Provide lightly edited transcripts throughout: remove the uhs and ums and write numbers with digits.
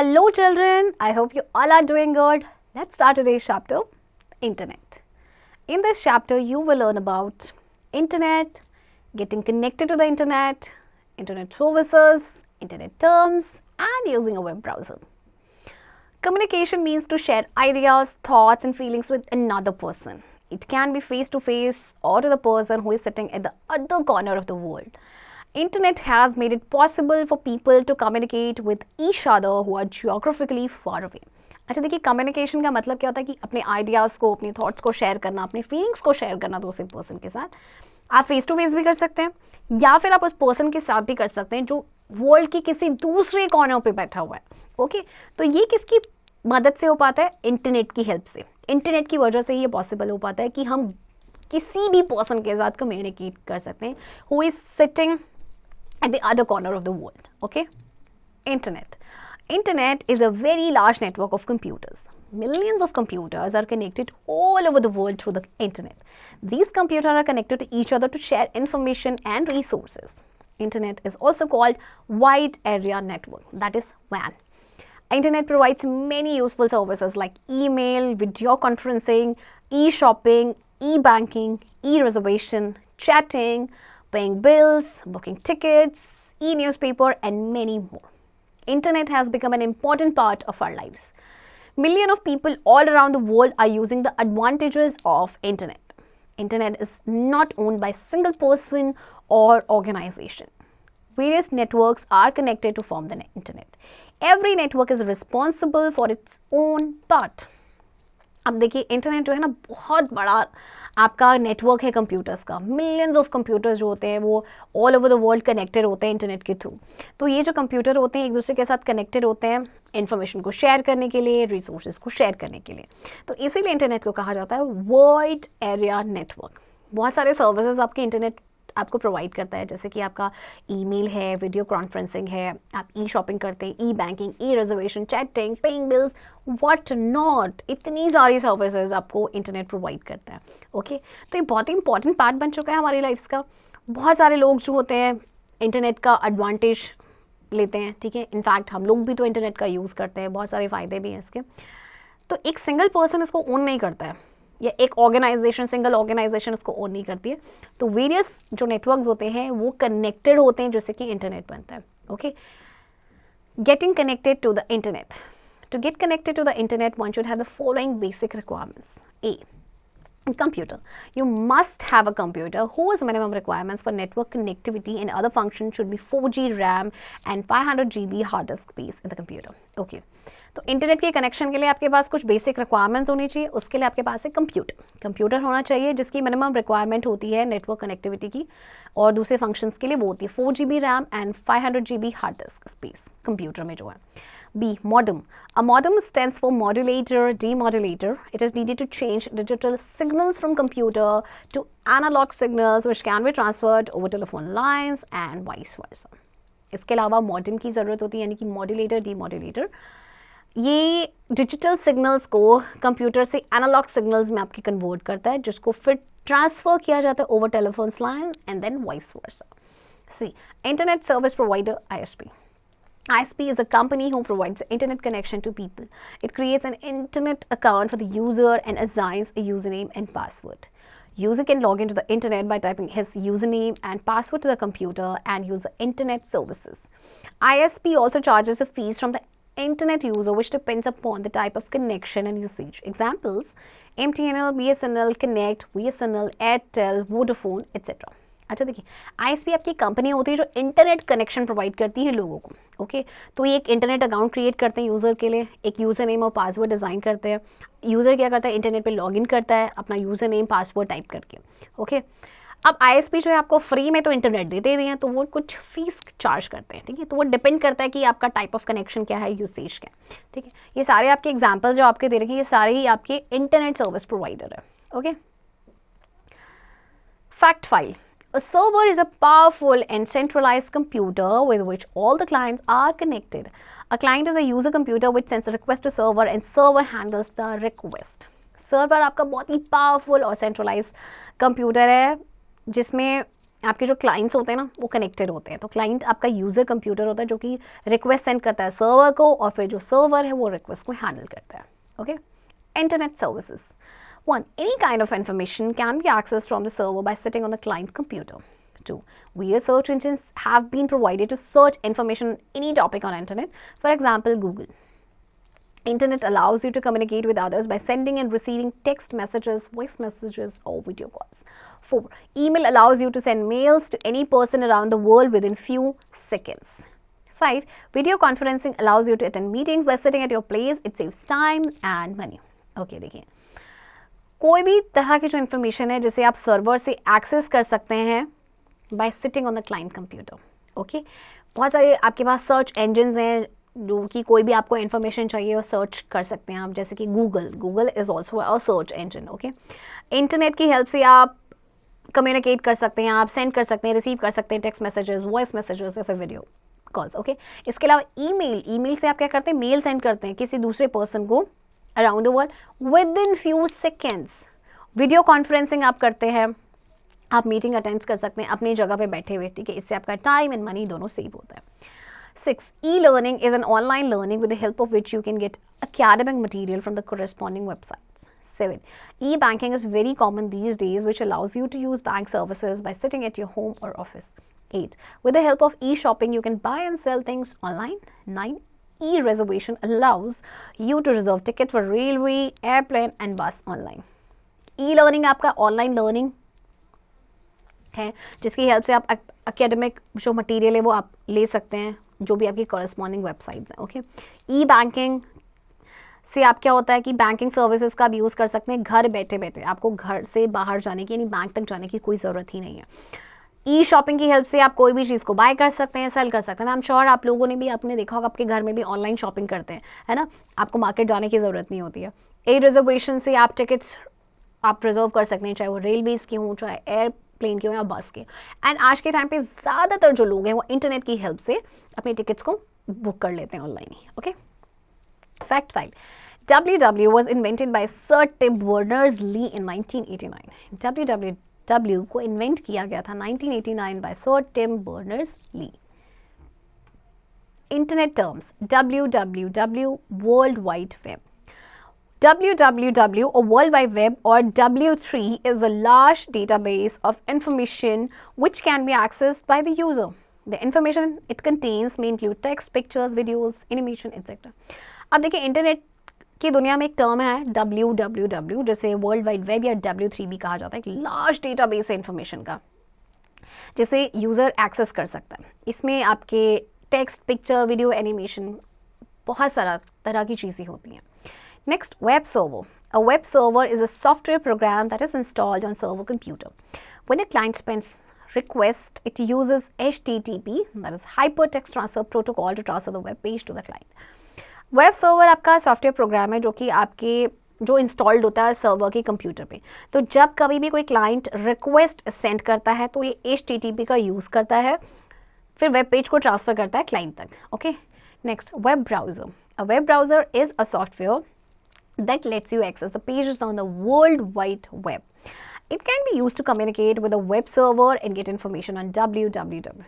Hello children, I hope you all are doing good. Let's start today's chapter, Internet. In this chapter, you will learn about Internet, getting connected to the Internet services, Internet terms, and using a web browser. Communication means to share ideas, thoughts, and feelings with another person. It can be face to face or to the person who is sitting at the other corner of the world. Internet has made it possible for people to communicate with each other who are geographically far away. अच्छा देखिए, communication का मतलब क्या होता है कि अपने ideas को, अपने थॉट्स को शेयर करना, अपनी फीलिंग्स को शेयर करना दूसरे पर्सन के साथ. आप फेस टू फेस भी कर सकते हैं या फिर आप उस पर्सन के साथ भी कर सकते हैं जो वर्ल्ड के किसी दूसरे कोने पे बैठा हुआ है. ओके, तो ये किसकी मदद से हो पाता है? इंटरनेट की हेल्प से. इंटरनेट की वजह से ये पॉसिबल हो पाता है कि हम किसी भी पर्सन के साथ कम्युनिकेट कर सकते हैं who is sitting at the other corner of the world. Okay, internet is a very large network of computers. Millions of computers are connected all over the world through the internet. These computers are connected to each other to share information and resources. Internet is also called wide area network, that is WAN. Internet provides many useful services like email, video conferencing, e-shopping, e-banking, e-reservation, chatting, paying bills, booking tickets, e-newspaper, and many more. Internet has become an important part of our lives. Millions of people all around the world are using the advantages of Internet. Internet is not owned by a single person or organization. Various networks are connected to form the Internet. Every network is responsible for its own part. अब देखिए, internet जो है ना, बहुत बड़ा आपका network है computers का. मिलियंस ऑफ कंप्यूटर्स जो होते हैं वो all over the world connected होते हैं इंटरनेट के थ्रू. तो ये जो कंप्यूटर होते हैं एक दूसरे के साथ कनेक्टेड होते हैं इन्फॉर्मेशन को शेयर करने के लिए, रिसोर्सेज को शेयर करने के लिए. तो इसीलिए इंटरनेट को कहा जाता है वाइड एरिया नेटवर्क. बहुत सारे सर्विसेज आपके इंटरनेट आपको प्रोवाइड करता है, जैसे कि आपका ईमेल है, वीडियो कॉन्फ्रेंसिंग है, आप ई शॉपिंग करते हैं, e banking, e reservation, chatting, paying bills, what not. इतनी सारी सर्विसेज आपको इंटरनेट प्रोवाइड करता है. ओके, तो ये बहुत ही इंपॉर्टेंट पार्ट बन चुका है हमारी लाइफ का. बहुत सारे लोग जो होते हैं इंटरनेट का एडवांटेज लेते हैं. ठीक है, इनफैक्ट हम लोग भी तो इंटरनेट का यूज़ करते हैं, बहुत सारे फ़ायदे भी हैं इसके. तो एक सिंगल पर्सन इसको ओन नहीं करता है या एक ऑर्गेनाइजेशन, सिंगल ऑर्गेनाइजेशन इसको ओन नहीं करती है. तो वेरियस जो नेटवर्क्स होते हैं वो कनेक्टेड होते हैं, जैसे कि इंटरनेट बनता है. Okay, getting connected to the internet. To get connected to the internet one should have the following basic requirements. A, computer. You must have a computer whose minimum requirements for network connectivity and other functions should be 4G RAM and 500 GB hard disk space in the computer. Okay. तो internet के connection के लिए आपके पास कुछ basic requirements होनी चाहिए. उसके लिए आपके पास एक कंप्यूटर होना चाहिए जिसकी मिनिमम रिक्वायरमेंट होती है नेटवर्क कनेक्टिविटी की, और दूसरे फंक्शंस के लिए वो होती है 4GB RAM and 500 GB hard disk space computer में जो है. B, modem. A modem stands for modulator, demodulator. It is needed to change digital signals from computer to analog signals which can be transferred over telephone lines and vice versa. इसके अलावा modem की ज़रूरत होती है, यानी कि modulator, demodulator. ये digital signals को कंप्यूटर से एनालॉग सिग्नल्स में आपके कन्वर्ट करता है, जिसको फिर ट्रांसफ़र किया जाता है over telephone line and then vice versa. C, internet service provider, ISP. ISP is a company who provides internet connection to people. It creates an internet account for the user and assigns a username and password. User can log into the internet by typing his username and password to the computer and use the internet services. ISP also charges a fees from the internet user which depends upon the type of connection and usage. Examples: MTNL, BSNL, Connect, VSNL, Airtel, Vodafone, etc. अच्छा देखिए, ISP आपकी company होती है जो internet connection provide करती है लोगों को. ओके, तो ये एक इंटरनेट अकाउंट क्रिएट करते हैं यूज़र के लिए, एक यूज़र नेम और पासवर्ड डिज़ाइन करते हैं. यूज़र क्या करता है, इंटरनेट पे लॉगिन करता है अपना यूज़र नेम पासवर्ड टाइप करके. ओके, अब ISP जो है आपको फ्री में तो इंटरनेट देते ही हैं, तो वो कुछ फीस चार्ज करते हैं. ठीक है, तो वो डिपेंड करता है कि आपका टाइप ऑफ कनेक्शन क्या है, यूसेज क्या है. ठीक है, ये सारे आपके एग्जाम्पल्स जो आपके दे रखे हैं ये सारे ही आपके इंटरनेट सर्विस प्रोवाइडर है. Okay, fact file. A server is a powerful and centralized computer with which all the clients are connected. A client is a user computer which sends a request to server and server handles the request. Server आपका बहुत ही powerful और centralise computer है जिसमें आपके जो clients होते हैं ना वो कनेक्टेड होते हैं। तो क्लाइंट आपका यूज़र कंप्यूटर होता है जो कि रिक्वेस्ट सेंड करता है सर्वर को, और फिर जो सर्वर है वो रिक्वेस्ट को हैंडल करता है। Okay, internet services. 1. Any kind of information can be accessed from the server by sitting on the client computer. 2. Various search engines have been provided to search information on any topic on internet. For example, Google. Internet allows you to communicate with others by sending and receiving text messages, voice messages, or video calls. 4. Email allows you to send mails to any person around the world within few seconds. 5. Video conferencing allows you to attend meetings by sitting at your place. It saves time and money. Okay, देखिए, कोई भी तरह की जो information है जिसे आप server से एक्सेस कर सकते हैं bye sitting on the client computer. Okay, बहुत सारे आपके पास सर्च इंजन्स हैं जो कि कोई भी आपको इन्फॉर्मेशन चाहिए और सर्च कर सकते हैं आप, जैसे कि Google is also a search engine. Okay, internet की हेल्प से आप कम्युनिकेट कर सकते हैं, आप सेंड कर सकते हैं, रिसीव कर सकते हैं टेक्स्ट मैसेजेस, वॉइस मैसेजेस या फिर वीडियो कॉल्स। ओके, इसके अलावा ईमेल से आप क्या करते हैं, मेल सेंड करते हैं किसी दूसरे पर्सन को around the world with in few seconds. Video conferencing आप करते हैं, आप मीटिंग अटेंड कर सकते हैं अपनी जगह पे बैठे हुए, ठीक है, इससे आपका टाइम एंड मनी दोनों सेव होता है। 6. E-learning is an online learning with the help of which you can get academic material from the corresponding websites. 7. E-banking is very common these days, which allows you to use bank services by sitting at your home or office. 8. With the help of e-shopping, you can buy and sell things online. 9. E-reservation allows you to reserve tickets for railway, airplane and bus online. E-learning आपका online learning है जिसकी help से आप academic जो material है वो आप ले सकते हैं, जो भी आपकी कॉरेस्पॉन्डिंग वेबसाइट्स हैं। ओके, ई बैंकिंग से आप क्या होता है कि बैंकिंग सर्विसेज का आप यूज़ कर सकते हैं घर बैठे बैठे, आपको घर से बाहर जाने की यानी बैंक तक जाने की कोई ज़रूरत ही नहीं है। ई शॉपिंग की हेल्प से आप कोई भी चीज़ को बाय कर सकते हैं, सेल कर सकते हैं। आई एम श्योर आप लोगों ने भी आपने देखा होगा आपके घर में भी ऑनलाइन शॉपिंग करते हैं, है ना, आपको मार्केट जाने की ज़रूरत नहीं होती है। ए रिजर्वेशन से आप टिकट्स आप रिजर्व कर सकते हैं, चाहे वो रेलवेज़ की हों, चाहे एयरप्लेन की हो या बस के। एंड आज के टाइम पे ज़्यादातर जो लोग हैं वो इंटरनेट की हेल्प से अपनी टिकट्स को बुक कर लेते हैं online he. Okay, fact file. WW was invented by Sir Tim Berners-Lee in 1989. WWW को इन्वेंट किया गया था 1989 by Sir Tim Berners-Lee. Internet terms: WWW, World Wide Web. WWW or World Wide Web or W3 is a large database of information which can be accessed by the user. The information it contains may include text, pictures, videos, animation, etc. अब देखिए internet की दुनिया में एक term है WWW, जैसे world wide web या W3 भी कहा जाता है, एक लार्ज डेटाबेस है इन्फॉर्मेशन का जिसे यूज़र एक्सेस कर सकता है। इसमें आपके टेक्स्ट, पिक्चर, वीडियो, एनिमेशन, बहुत सारा तरह की चीज़ें होती हैं। Next, web server. A web server is a software program that is installed on server computer. When a client sends request, it uses HTTP, that is Hypertext Transfer Protocol, to transfer the web page to the client. Web server आपका software program है जो कि आपके जो installed होता है server के computer पे। तो जब कभी भी कोई क्लाइंट रिक्वेस्ट सेंड करता है तो ये HTTP का यूज़ करता है, फिर वेब पेज को ट्रांसफ़र करता है क्लाइंट तक। Okay, next, web browser. A web browser is a software that lets you access the pages on the World Wide Web. It can be used to communicate with a web server and get information on www.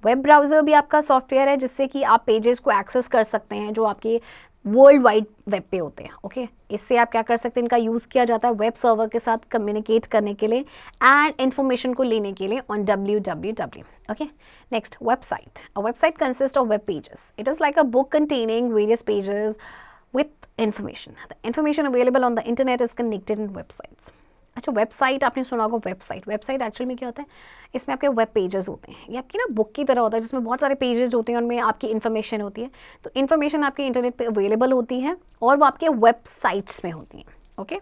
Web browser भी आपका software है जिससे कि आप pages को access कर सकते हैं जो आपके वर्ल्ड वाइड वेब पे होते हैं। ओके, इससे आप क्या कर सकते हैं, इनका यूज़ किया जाता है वेब सर्वर के साथ कम्युनिकेट करने के लिए एंड इन्फॉर्मेशन को लेने के लिए on www. Okay, next, website. A website consist of web pages. It is like a book containing various pages with information. The information available on the internet is connected in websites. अच्छा, website आपने सुना होगा, website actually में क्या होता है, इसमें आपके वेब पेजेस होते हैं, ये आपकी ना बुक की तरह होता है जिसमें बहुत सारे पेजेस होते हैं, उनमें आपकी इन्फॉर्मेशन होती है। तो इन्फॉर्मेशन आपके इंटरनेट पे अवेलेबल होती है और वो आपके वेबसाइट्स में होती हैं। Okay,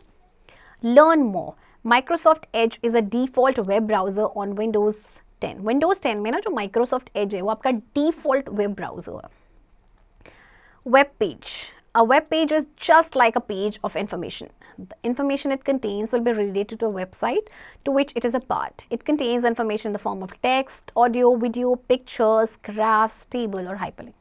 learn more. Microsoft Edge is a default web browser on Windows 10. Windows 10 में ना जो माइक्रोसॉफ्ट एज है वो आपका डिफॉल्ट वेब ब्राउज़र है। Web page. A web page is just like a page of information. The information it contains will be related to a website to which it is a part. It contains information in the form of text, audio, video, pictures, graphs, table और hyperlink.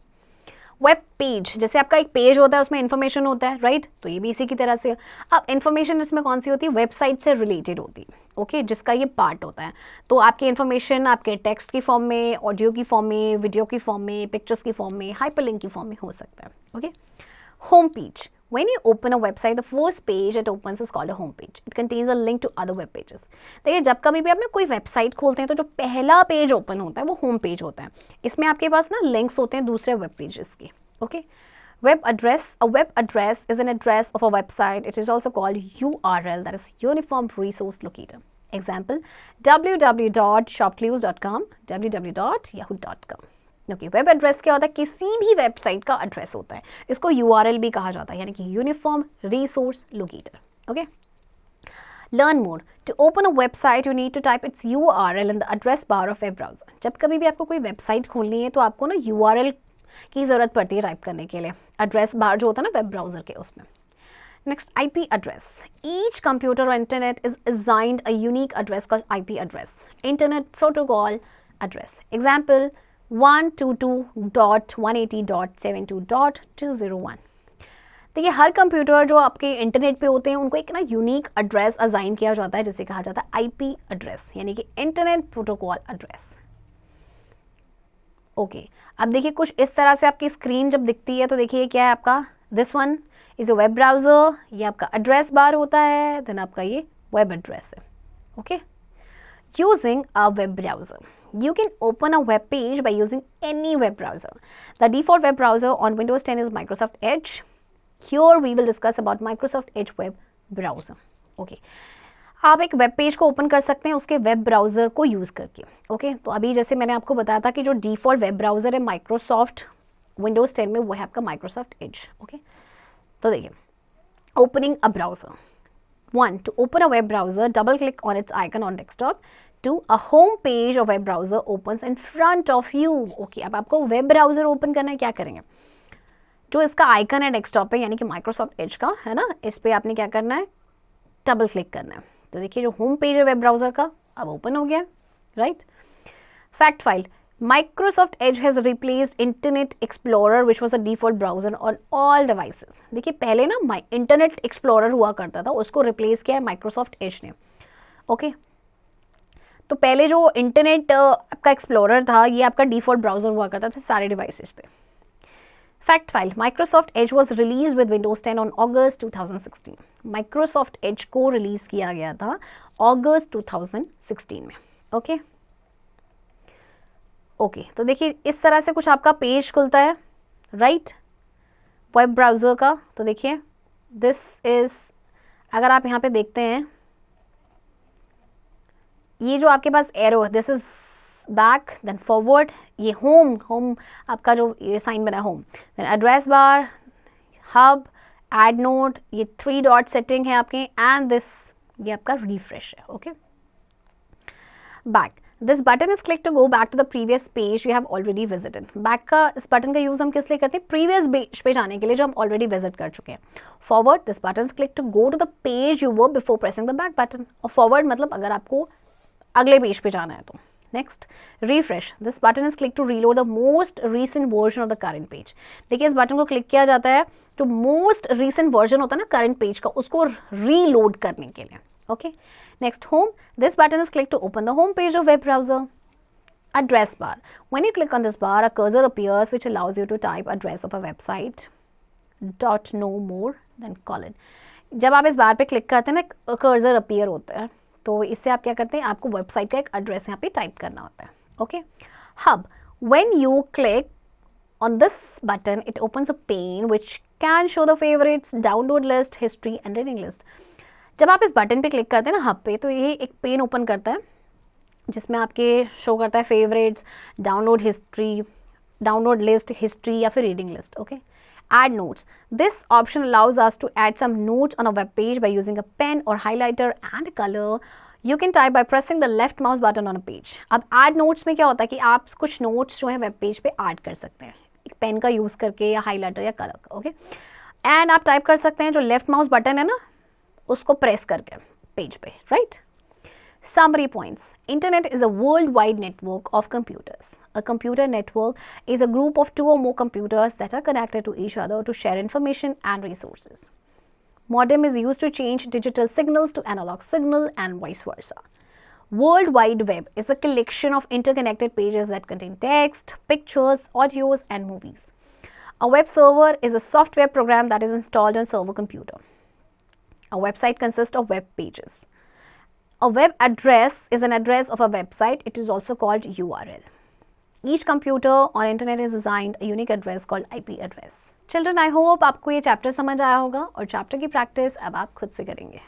Web page जैसे आपका एक page होता है उसमें information होता है, right? तो ये भी इसी की तरह से। अब information इसमें कौन सी होती है, वेबसाइट से रिलेटेड होती है। ओके जिसका ये पार्ट होता है। तो आपकी इन्फॉर्मेशन आपके टेक्स्ट की फॉर्म में, ऑडियो की फॉर्म में, वीडियो की फॉर्म में, पिक्चर्स की फॉर्म में, हाइपरलिंक की फॉर्म में हो सकता है। Okay home page, when you open a website, the first page it opens is called a home page. It contains a link to other web pages. देखिए जब कभी भी आप ना कोई वेबसाइट खोलते हैं तो जो पहला पेज ओपन होता है वो होम पेज होता है। इसमें आपके पास ना लिंक्स होते हैं दूसरे वेब पेजेस के। Okay web address, a web address is an address of a website. It is also called URL, that is Uniform Resource Locator. Example, www.shopclues.com, www.yahoo.com. Okay web address क्या होता है, किसी भी website का address होता है, इसको URL भी कहा जाता है, यानी कि uniform resource locator. Okay learn more, to open a website you need to type its URL in the address bar of web browser. जब कभी भी आपको कोई वेबसाइट खोलनी है तो आपको ना URL की ज़रूरत पड़ती है टाइप करने के लिए, एड्रेस बार जो होता है ना वेब ब्राउजर के उसमें। Next IP address, each computer और internet is assigned a unique address called IP address, internet protocol address. Example 122.180.72.201। देखिए हर कंप्यूटर जो आपके इंटरनेट पे होते हैं उनको एक ना यूनिक एड्रेस असाइन किया जाता है जिसे कहा जाता है IP एड्रेस, यानी कि इंटरनेट प्रोटोकॉल एड्रेस। ओके अब देखिए कुछ इस तरह से आपकी स्क्रीन जब दिखती है तो देखिए क्या है आपका, this one is a web browser, ये आपका एड्रेस बार होता है, देन आपका ये वेब एड्रेस है। Okay using a web browser, you can open a web page by using any web browser. The default web browser on Windows 10 is Microsoft Edge. Here we will discuss about Microsoft Edge web browser. Okay. आप एक web page को open कर सकते हैं उसके web browser को use करके। Okay तो अभी जैसे मैंने आपको बताया था कि जो डिफ़ॉल्ट वेब ब्राउज़र है माइक्रोसॉफ्ट विंडोज़ 10 में वो है आपका माइक्रोसॉफ्ट एज। ओके तो देखिए opening a browser, 1 to open a web browser, double click on its icon on desktop. 2 a home page of web browser opens in front of you. Okay, अब आपको web browser open करना है, क्या करेंगे, जो इसका आइकन है desktop पे यानी कि माइक्रोसॉफ्ट एज का है ना, इस पे आपने क्या करना है, डबल क्लिक करना है। तो देखिए जो होम पेज है वेब ब्राउजर का अब ओपन हो गया, right. Fact file, Microsoft Edge has replaced Internet Explorer which was a default browser on all devices. देखिए पहले ना इंटरनेट एक्सप्लोरर हुआ करता था, उसको रिप्लेस किया है माइक्रोसॉफ्ट एज ने। ओके तो पहले जो इंटरनेट आपका एक्सप्लोरर था ये आपका डिफ़ॉल्ट ब्राउज़र हुआ करता था सारे डिवाइसेस पे। Fact file, Microsoft Edge was release with Windows 10 on August 2016। Microsoft Edge को रिलीज किया गया था अगस्त 2016 में। ओके ओके तो देखिए इस तरह से कुछ आपका पेज खुलता है, राइट, वेब ब्राउज़र का। तो देखिए दिस इज़, अगर आप यहाँ पे देखते हैं ये जो आपके पास एरो है, this is back then forward, ये होम आपका जो ये साइन बना है home, then address bar, hub, add note, ये 3 डॉट सेटिंग है आपके, एंड दिस ये आपका रिफ्रेश है। Okay back, this button is click to go back to the previous page you have already visited. Back का इस बटन का use हम किस लिए करते हैं, प्रीवियस पेज पे जाने के लिए जो हम ऑलरेडी विजिट कर चुके हैं। Forward, this button is click to go to the page you were before pressing the back button, और फॉरवर्ड मतलब अगर आपको अगले पेज पे जाना है तो। Next refresh, this button is click to reload the most recent version of the current page. देखिए इस बटन को क्लिक किया जाता है जो मोस्ट रीसेंट वर्जन होता है ना करंट पेज का, उसको रीलोड करने के लिए। Okay next home, this button is click to open the home page of web browser. Address bar, when you click on this bar a cursor appears which allows you to type address of a website dot no more than colon। जब आप इस बार पे click करते हैं ना cursor appear होता है, तो इससे आप क्या करते हैं, आपको वेबसाइट का एक एड्रेस यहाँ पे टाइप करना होता है। Okay hub, when you click on this button it opens a pane which can show the favourites, download list, history and reading list. जब आप इस बटन पे क्लिक करते हैं ना हब पे, तो ये एक पेन ओपन करता है जिसमें आपके शो करता है favourites, download history, download list, history या फिर reading list. Okay add notes, this option allows us to add some notes on a web page by using a pen or highlighter and color. You can type by pressing the left mouse button on a page. अब add notes में क्या होता है कि आप कुछ notes जो है वेब पेज पे ऐड कर सकते हैं एक पेन का यूज़ करके या हाईलाइटर या कलर का। ओके एंड आप टाइप कर सकते हैं जो लेफ्ट माउस बटन है ना उसको प्रेस करके पेज पे, right. Summary points. Internet is a worldwide network of computers. A computer network is a group of 2 or more computers that are connected to each other to share information and resources. Modem is used to change digital signals to analog signal and vice versa. World Wide Web is a collection of interconnected pages that contain text, pictures, audios, and movies. A web server is a software program that is installed on a server computer. A website consists of web pages. A web address is an address of a website. It is also called URL. Each computer on internet is assigned a unique address called IP address. Children, I hope आपको ये chapter समझ आया होगा और chapter की practice अब आप खुद से करेंगे.